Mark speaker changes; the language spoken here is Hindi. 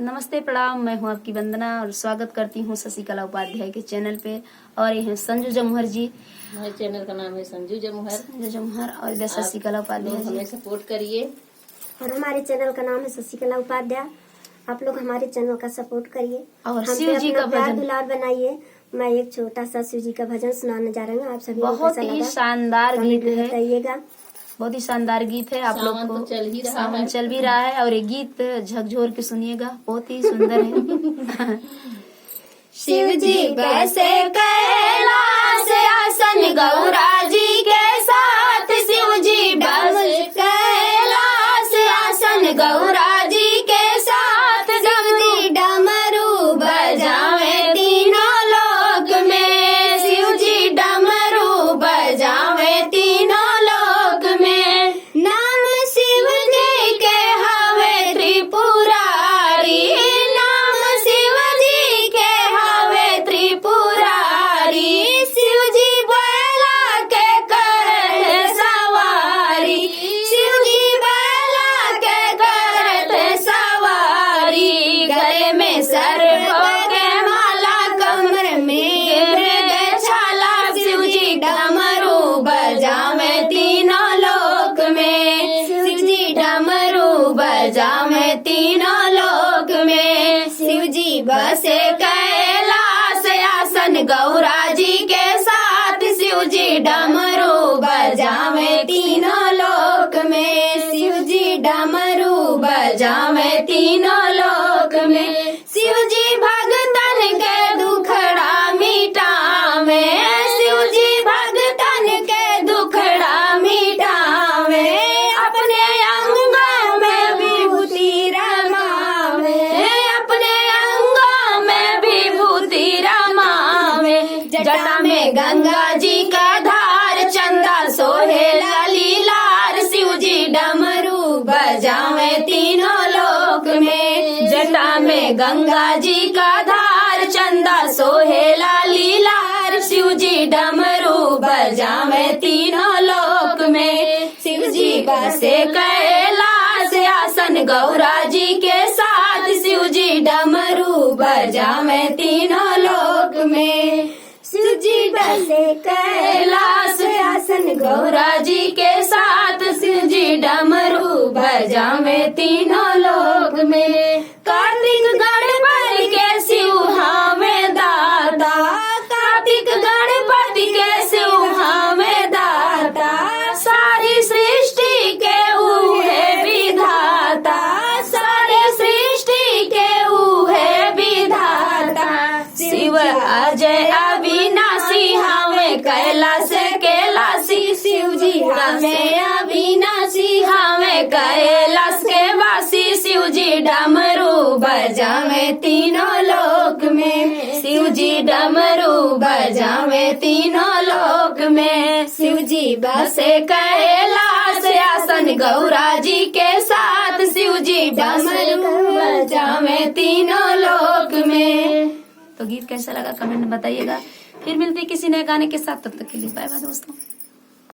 Speaker 1: नमस्ते प्रणाम, मैं हूं आपकी वंदना और स्वागत करती हूं शशिकला उपाध्याय के चैनल पे। और ये हैं संजू जमुहर जी।
Speaker 2: मेरे चैनल का नाम है संजू जमुहर।
Speaker 1: और इधर शशिकला उपाध्याय
Speaker 2: लोग
Speaker 1: जी।
Speaker 2: हमें सपोर्ट करिए।
Speaker 3: और हमारे चैनल का नाम है शशिकला उपाध्याय। आप लोग हमारे चैनल का सपोर्ट करिए
Speaker 1: और
Speaker 3: हम
Speaker 1: शिव
Speaker 3: पे
Speaker 1: जी
Speaker 3: अपना
Speaker 1: का
Speaker 3: प्यार
Speaker 1: भजन
Speaker 3: दुलार बनाइए। मैं एक छोटा सा शिव जी का भजन सुनाने जा रही हूँ। आप सभी को
Speaker 1: बहुत
Speaker 3: कैसा
Speaker 1: ही
Speaker 3: लगा
Speaker 1: शानदार गीत है।
Speaker 3: बताइएगा।
Speaker 1: बहुत ही शानदार गीत है। आप लोग
Speaker 2: सावन
Speaker 1: को
Speaker 2: तो चल ही रहा
Speaker 1: सावन
Speaker 2: है।
Speaker 1: चल भी रहा है और ये गीत झकझोर के सुनिएगा, बहुत ही सुंदर है। शिव जी बैसे कैलाश आसन गौरा जी के साथ, शिव जी बैसे कैलाश आसन गौरा जी के साथ, शिव जी डमरू बजावे तीनों लोक में, शिव जी डमरू बजावे तीनों लोक में। नाम शिव जी के हवे त्रिपुरारी, नाम शिव जी के हवे त्रिपुरारी, शिव जी बैला के करते सवारी, शिव जी बैला के करते सवारी। गले में सर्पों के माला, कमर में मृग छाला, शिव जी डमरू बजावे तीनों लोक में, शिव जी डमरू बजावे तीनों लोक में। शिव जी बसे कैलाश आसन गौरा जी के साथ, शिव जी डमरू बजावे तीनों लोक में, शिव जी डमरू बजावे तीनों लोक में। शिव जी भगतन के दुखड़ा मिटावे, शिव जी भगतन के दुखड़ा मिटावे, अपने अंगों में विभूति रमावे, अपने अंगों में विभूति रमावे। जटा में गंगा जी का धार, चंदा सोहे लीलार, शिव जी डमरू बजावे तीनों लोक में। जटा में गंगा जी का धार, चंदा सोहे लीलार, शिव जी डमरू बजावे तीनों लोक में। शिव जी बसे कैलाश आसन गौरा जी के साथ, शिव जी डमरू बजावे तीनों लोक में। शिव जी बसे कैलाश आसन गौरा जी के साथ, शिव जी डमरू बजावे तीनों लोक में। कार्तिक गणपति के शिव हमें दाता, कार्तिक गणपति के शिव हमें दाता, सारी सृष्टि के उहे विधाता, सारी सृष्टि के उहे विधाता। शिव अजय अविनाशी हमें कैलाश कैलाशी, शिव जी हमें अविनाशी हमें कैलाश के वासी, शिव जी डमरू बजावे तीनों लोक में, शिव जी डमरू बजावे तीनों लोक में। शिव जी बसे कैलाश आसन गौरा जी के साथ, शिव जी डमरू बजावे तीनों लोक में। तो गीत कैसा लगा कमेंट में बताइएगा। फिर मिलते किसी नए गाने के साथ, तब तक के लिए बाय बाय दोस्तों।